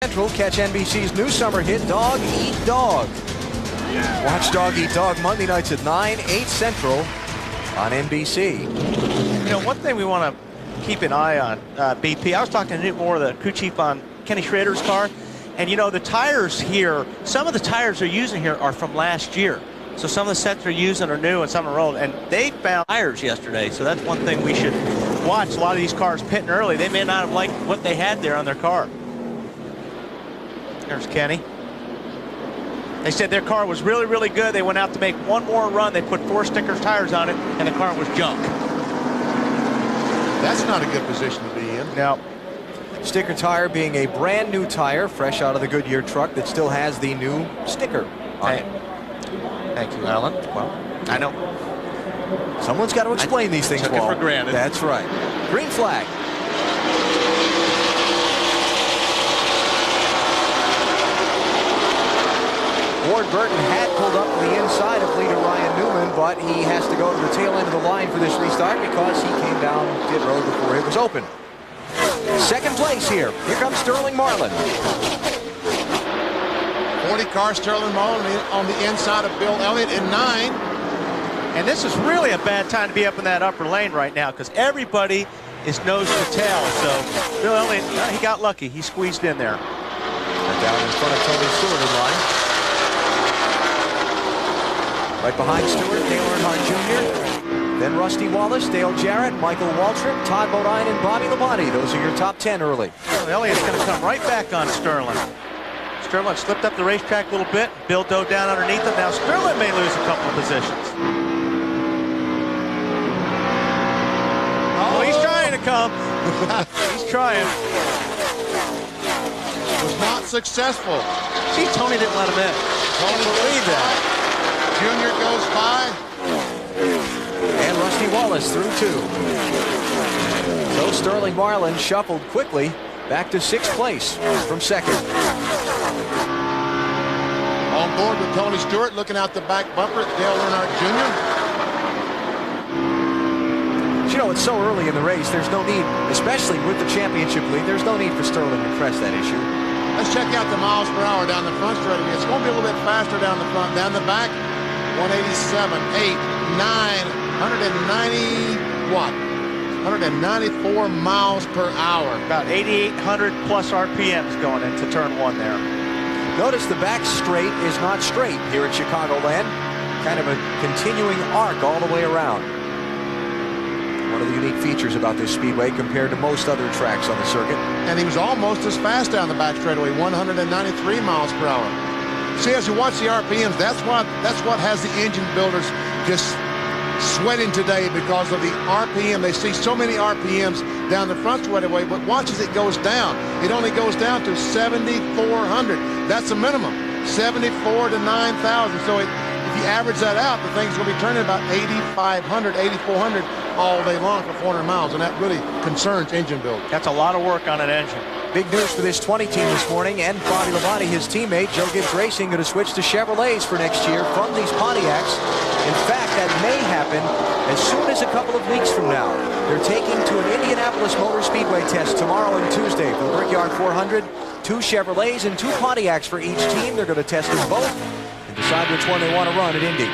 Central, catch NBC's new summer hit, Dog Eat Dog. Watch Dog Eat Dog Monday nights at 9, 8 Central on NBC. You know, one thing we want to keep an eye on, BP, I was talking to Newt Moore, the crew chief on Kenny Schrader's car, and you know, the tires here, some of the tires they're using here are from last year. So some of the sets they're using are new and some are old, and they found tires yesterday, so that's one thing we should watch. A lot of these cars pitting early, they may not have liked what they had there on their car. There's Kenny. They said their car was really, really good. They went out to make one more run. They put 4 sticker tires on it, and the car was junk. That's not a good position to be in. Now, sticker tire being a brand new tire, fresh out of the Goodyear truck that still has the new sticker on it. Thank you, Alan. Well, I know. Someone's got to explain these things, took it for granted. That's right. Green flag. Ward Burton had pulled up to the inside of leader Ryan Newman, but he has to go to the tail end of the line for this restart because he came down pit road before it was open. Second place here. Here comes Sterling Marlin. 40-car Sterling Marlin on the inside of Bill Elliott in 9. And this is really a bad time to be up in that upper lane right now because everybody is nose to tail. So Bill Elliott, he got lucky. He squeezed in there. Down in front of Tony Stewart in line. Right behind Stewart, Dale Earnhardt Jr., then Rusty Wallace, Dale Jarrett, Michael Waltrip, Todd Bodine, and Bobby Labonte. Those are your top 10 early. Well, Elliott's going to come right back on Sterling. Sterling slipped up the racetrack a little bit. Bill dove down underneath him. Now Sterling may lose a couple of positions. Oh, he's trying to come. He's trying. Was not successful. See, Tony didn't let him in. Tony believe that. Junior goes by. And Rusty Wallace through 2. So Sterling Marlin shuffled quickly back to 6th place from 2nd. On board with Tony Stewart, looking out the back bumper at Dale Earnhardt Jr. You know, it's so early in the race, there's no need, especially with the championship lead, there's no need for Sterling to press that issue. Let's check out the miles per hour down the front straight. It's going to be a little bit faster down the front. Down the back, 187, 8, 9, 190, what? 194 miles per hour. About 8,800 plus RPMs going into turn 1 there. Notice the back straight is not straight here at Chicagoland. Kind of a continuing arc all the way around. One of the unique features about this speedway compared to most other tracks on the circuit. And he was almost as fast down the back straightaway, 193 miles per hour. See, as you watch the RPMs, that's what has the engine builders just sweating today because of the RPM. They see so many RPMs down the front straightaway, but watch as it goes down. It only goes down to 7,400. That's the minimum, 74 to 9,000. So if you average that out, the thing's going to be turning about 8,500, 8,400 all day long for 400 miles, and that really concerns engine build. That's a lot of work on an engine. Big news for this 20 team this morning, and Bobby Labonte, his teammate, Joe Gibbs Racing, going to switch to Chevrolets for next year from these Pontiacs. In fact, that may happen as soon as a couple of weeks from now. They're taking to an Indianapolis Motor Speedway test tomorrow and Tuesday for the Brickyard 400. 2 Chevrolets and 2 Pontiacs for each team. They're going to test them both and decide which one they want to run at Indy.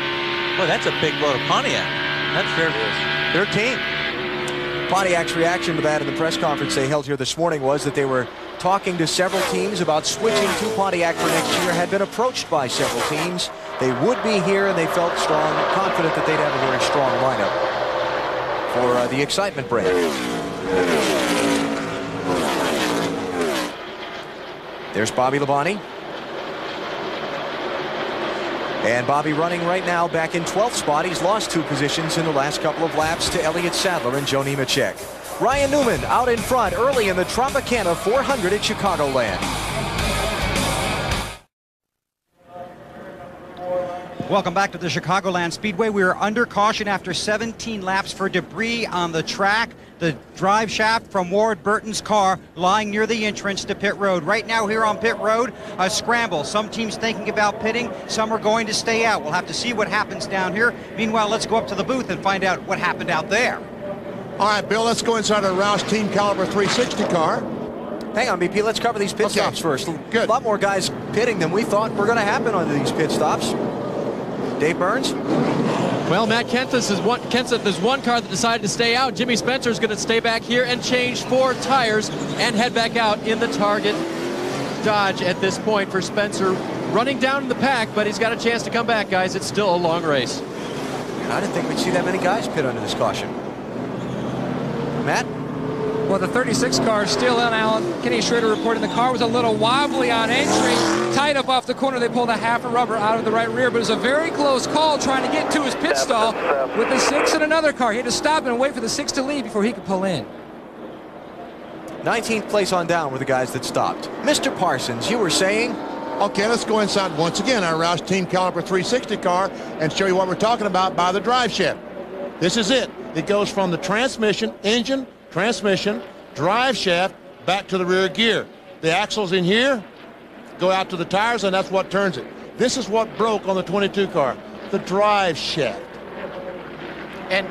Well, that's a big load of Pontiac. That's their team. Pontiac's reaction to that in the press conference they held here this morning was that they were talking to several teams about switching to Pontiac for next year, had been approached by several teams. They would be here, and they felt strong, confident that they'd have a very strong lineup for the excitement brand. There's Bobby Labonte. And Bobby running right now back in 12th spot. He's lost 2 positions in the last couple of laps to Elliott Sadler and Joe Nemechek. Ryan Newman out in front early in the Tropicana 400 at Chicagoland. Welcome back to the Chicagoland Speedway. We are under caution after 17 laps for debris on the track. The drive shaft from Ward Burton's car lying near the entrance to pit road. Right now here on pit road, a scramble. Some teams thinking about pitting, some are going to stay out. We'll have to see what happens down here. Meanwhile, let's go up to the booth and find out what happened out there. All right, Bill, let's go inside our Roush Team Caliber 360 car. Hang on, BP. Let's cover these pit Okay. stops first. Good. A lot more guys pitting than we thought were going to happen on these pit stops. Dave Burns? Well, Matt Kenseth there's one car that decided to stay out. Jimmy Spencer is going to stay back here and change 4 tires and head back out in the target Dodge at this point for Spencer. Running down in the pack, but he's got a chance to come back, guys. It's still a long race. I didn't think we'd see that many guys pit under this caution. Matt? Well, the 36 car is still in, Alan. Kenny Schrader reporting the car was a little wobbly on entry. Tight up off the corner, they pulled a half a rubber out of the right rear, but it was a very close call trying to get to his pit stall with the 6 and another car. He had to stop and wait for the 6 to leave before he could pull in. 19th place on down were the guys that stopped. Mr. Parsons, you were saying? Okay, let's go inside once again our Roush Team Caliber 360 car and show you what we're talking about by the drive shaft. This is it. It goes from the transmission, engine, transmission, drive shaft, back to the rear gear. The axles in here go out to the tires, and that's what turns it. This is what broke on the 22 car, the drive shaft. And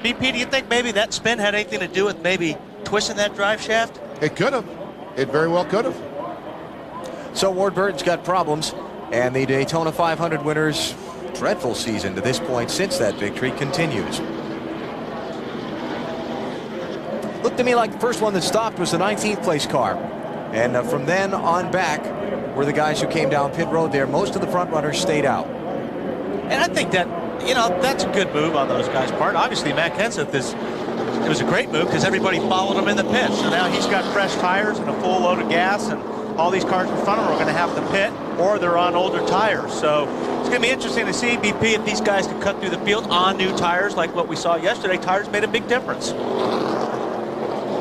BP, do you think maybe that spin had anything to do with maybe twisting that drive shaft? It could have. It very well could have. So Ward Burton's got problems, and the Daytona 500 winners' dreadful season to this point since that victory continues. Looked to me like the first one that stopped was the 19th place car. And from then on back were the guys who came down pit road there. Most of the front runners stayed out. And I think that, you know, that's a good move on those guys' part. Obviously, Matt Kenseth it was a great move because everybody followed him in the pit. So now he's got fresh tires and a full load of gas, and all these cars in front of him are going to have to pit, or they're on older tires. So it's going to be interesting to see, BP, if these guys can cut through the field on new tires like what we saw yesterday. Tires made a big difference.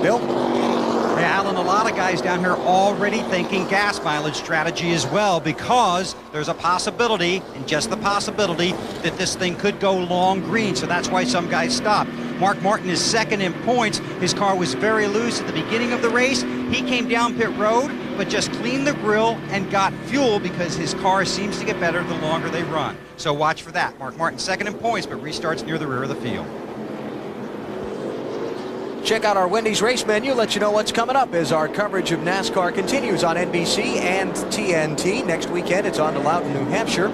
Bill? Yeah, Alan, a lot of guys down here already thinking gas mileage strategy as well, because there's a possibility, and just the possibility, that this thing could go long green. So that's why some guys stop. Mark Martin is second in points. His car was very loose at the beginning of the race. He came down pit road, but just cleaned the grill and got fuel because his car seems to get better the longer they run. So watch for that. Mark Martin second in points, but restarts near the rear of the field. Check out our Wendy's race menu. Let you know what's coming up as our coverage of NASCAR continues on NBC and TNT. Next weekend, it's on to Loudon, New Hampshire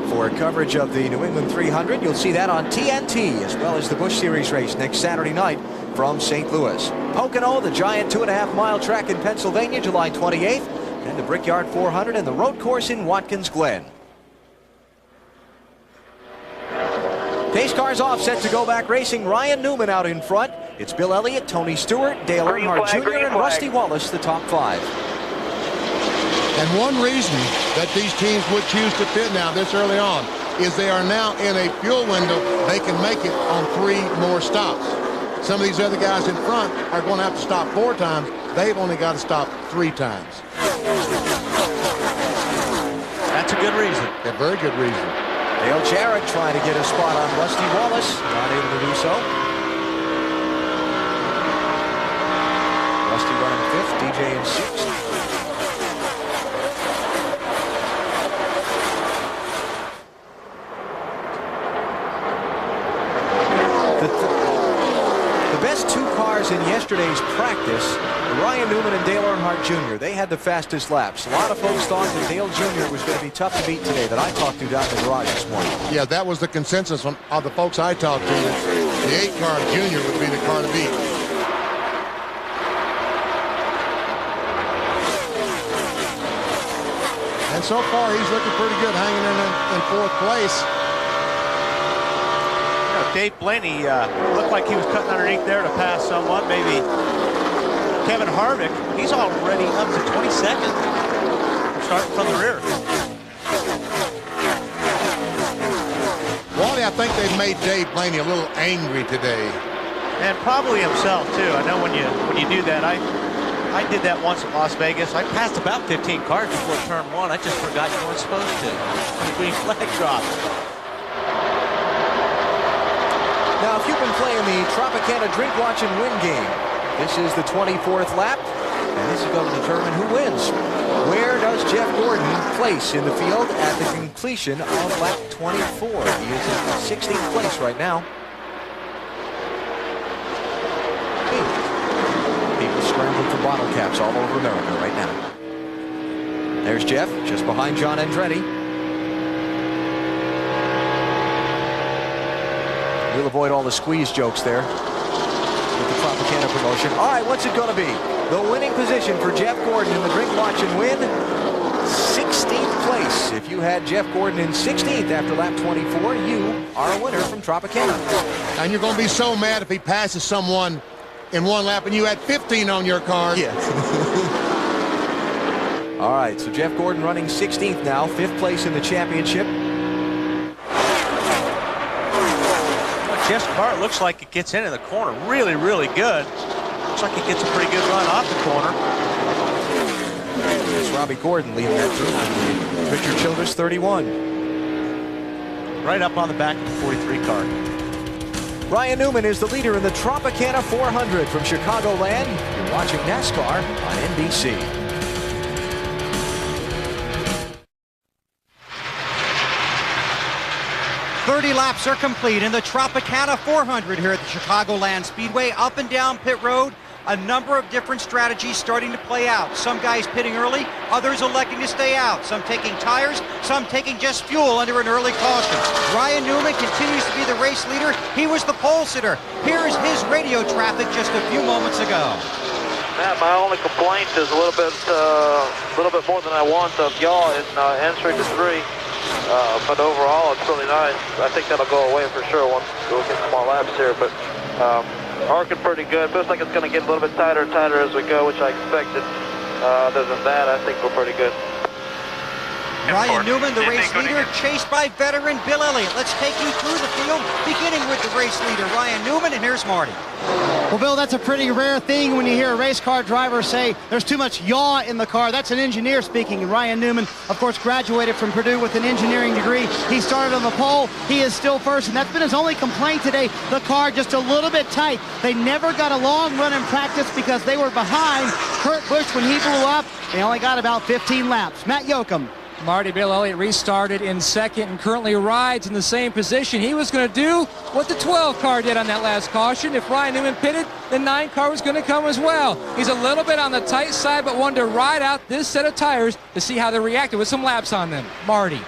for coverage of the New England 300. You'll see that on TNT, as well as the Busch Series race next Saturday night from St. Louis. Pocono, the giant 2.5-mile track in Pennsylvania, July 28th, and the Brickyard 400 and the road course in Watkins Glen. Pace cars off, set to go back racing. Ryan Newman out in front. It's Bill Elliott, Tony Stewart, Dale Earnhardt Jr., and Rusty Wallace, the top 5. And one reason that these teams would choose to pit now this early on is they are now in a fuel window. They can make it on 3 more stops. Some of these other guys in front are going to have to stop 4 times. They've only got to stop 3 times. That's a good reason. A very good reason. Dale Jarrett trying to get a spot on Rusty Wallace. Not able to do so. Rusty running 5th, DJ in 6th. The best 2 cars in yesterday's practice, Ryan Newman and Dale Earnhardt Jr. They had the fastest laps. A lot of folks thought that Dale Jr. was going to be tough to beat today, that I talked to down in the garage this morning. Yeah, that was the consensus of the folks I talked to. The 8 car Junior would be the car to beat. And so far, he's looking pretty good, hanging in 4th place. Dave Blaney looked like he was cutting underneath there to pass someone, maybe Kevin Harvick. He's already up to 22nd, starting from the rear. Wally, I think they've made Dave Blaney a little angry today. And probably himself, too. I know when you do that, I did that once in Las Vegas. I passed about 15 cars before turn 1. I just forgot you weren't supposed to. The green flag dropped. Now, if you've been playing the Tropicana Drink, Watch, and Win game, this is the 24th lap, and this is going to determine who wins. Where does Jeff Gordon place in the field at the completion of lap 24? He is in 16th place right now. People scrambling for bottle caps all over America right now. There's Jeff, just behind John Andretti. We'll avoid all the squeeze jokes there with the Tropicana promotion. All right, what's it going to be? The winning position for Jeff Gordon in the Drink, Watch, and Win. 16th place. If you had Jeff Gordon in 16th after lap 24, you are a winner from Tropicana. And you're going to be so mad if he passes someone in one lap and you had 15 on your card. Yeah. All right, so Jeff Gordon running 16th now, 5th place in the championship. Jeff's car looks like it gets into the corner really, really good. Looks like it gets a pretty good run off the corner. It's Robbie Gordon leading that group. Richard Childress, 31. Right up on the back of the 43 car. Ryan Newman is the leader in the Tropicana 400 from Chicagoland. You're watching NASCAR on NBC. "30 laps are complete in the Tropicana 400 here at the Chicagoland Speedway. Up and down pit road, a number of different strategies starting to play out. Some guys pitting early, others electing to stay out. Some taking tires, some taking just fuel under an early caution. Ryan Newman continues to be the race leader. He was the pole sitter. Here is his radio traffic just a few moments ago. Matt, my only complaint is a little bit more than I want of y'all in entry to 3. But overall, it's really nice. I think that'll go away for sure once we'll get some more laps here. But arcing pretty good. Feels like it's going to get a little bit tighter and tighter as we go, which I expected. Other than that, I think we're pretty good. Ryan Newman, the race leader, chased by veteran Bill Elliott. Let's take you through the field, beginning with the race leader, Ryan Newman, and here's Marty. Well, Bill, that's a pretty rare thing when you hear a race car driver say there's too much yaw in the car. That's an engineer speaking. And Ryan Newman, of course, graduated from Purdue with an engineering degree. He started on the pole. He is still first, and that's been his only complaint today. The car just a little bit tight. They never got a long run in practice because they were behind Kurt Busch when he blew up. They only got about 15 laps. Matt Yoakum. Marty, Bill Elliott restarted in second and currently rides in the same position. He was going to do what the 12 car did on that last caution. If Ryan Newman pitted, the 9 car was going to come as well. He's a little bit on the tight side, but wanted to ride out this set of tires to see how they reacted with some laps on them. Marty.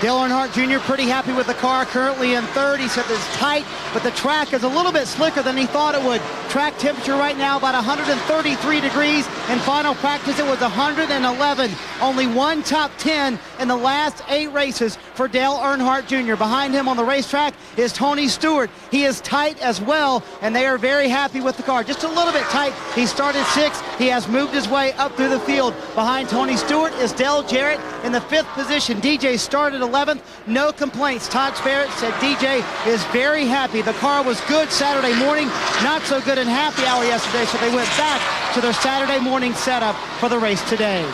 Dale Earnhardt Jr. pretty happy with the car, currently in third. He said it's tight, but the track is a little bit slicker than he thought it would. Track temperature right now about 133 degrees. In final practice, it was 111. Only one top 10 in the last 8 races for Dale Earnhardt Jr. Behind him on the racetrack is Tony Stewart. He is tight as well, and they are very happy with the car. Just a little bit tight. He started 6th. He has moved his way up through the field. Behind Tony Stewart is Dale Jarrett in the 5th position. DJ started 11th. No complaints. Todd Sparrett said DJ is very happy. The car was good Saturday morning, not so good in happy hour yesterday, so they went back to their Saturday morning setup for the race today.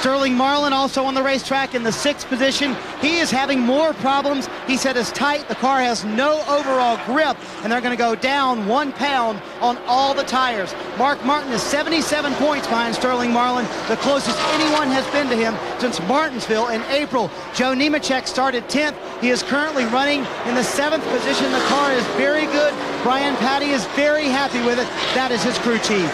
Sterling Marlin also on the racetrack in the 6th position. He is having more problems. He said it's tight. The car has no overall grip, and they're going to go down 1 pound on all the tires. Mark Martin is 77 points behind Sterling Marlin, the closest anyone has been to him since Martinsville in April. Joe Nemechek started 10th. He is currently running in the 7th position. The car is very good. Brian Patty is very happy with it. That is his crew chief.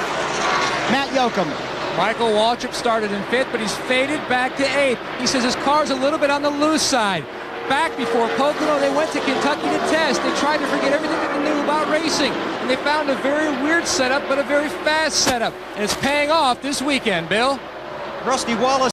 Matt Yoakum. Michael Waltrip started in 5th, but he's faded back to 8th. He says his car's a little bit on the loose side. Back before Pocono, they went to Kentucky to test. They tried to forget everything that they knew about racing, and they found a very weird setup, but a very fast setup. And it's paying off this weekend, Bill. Rusty Wallace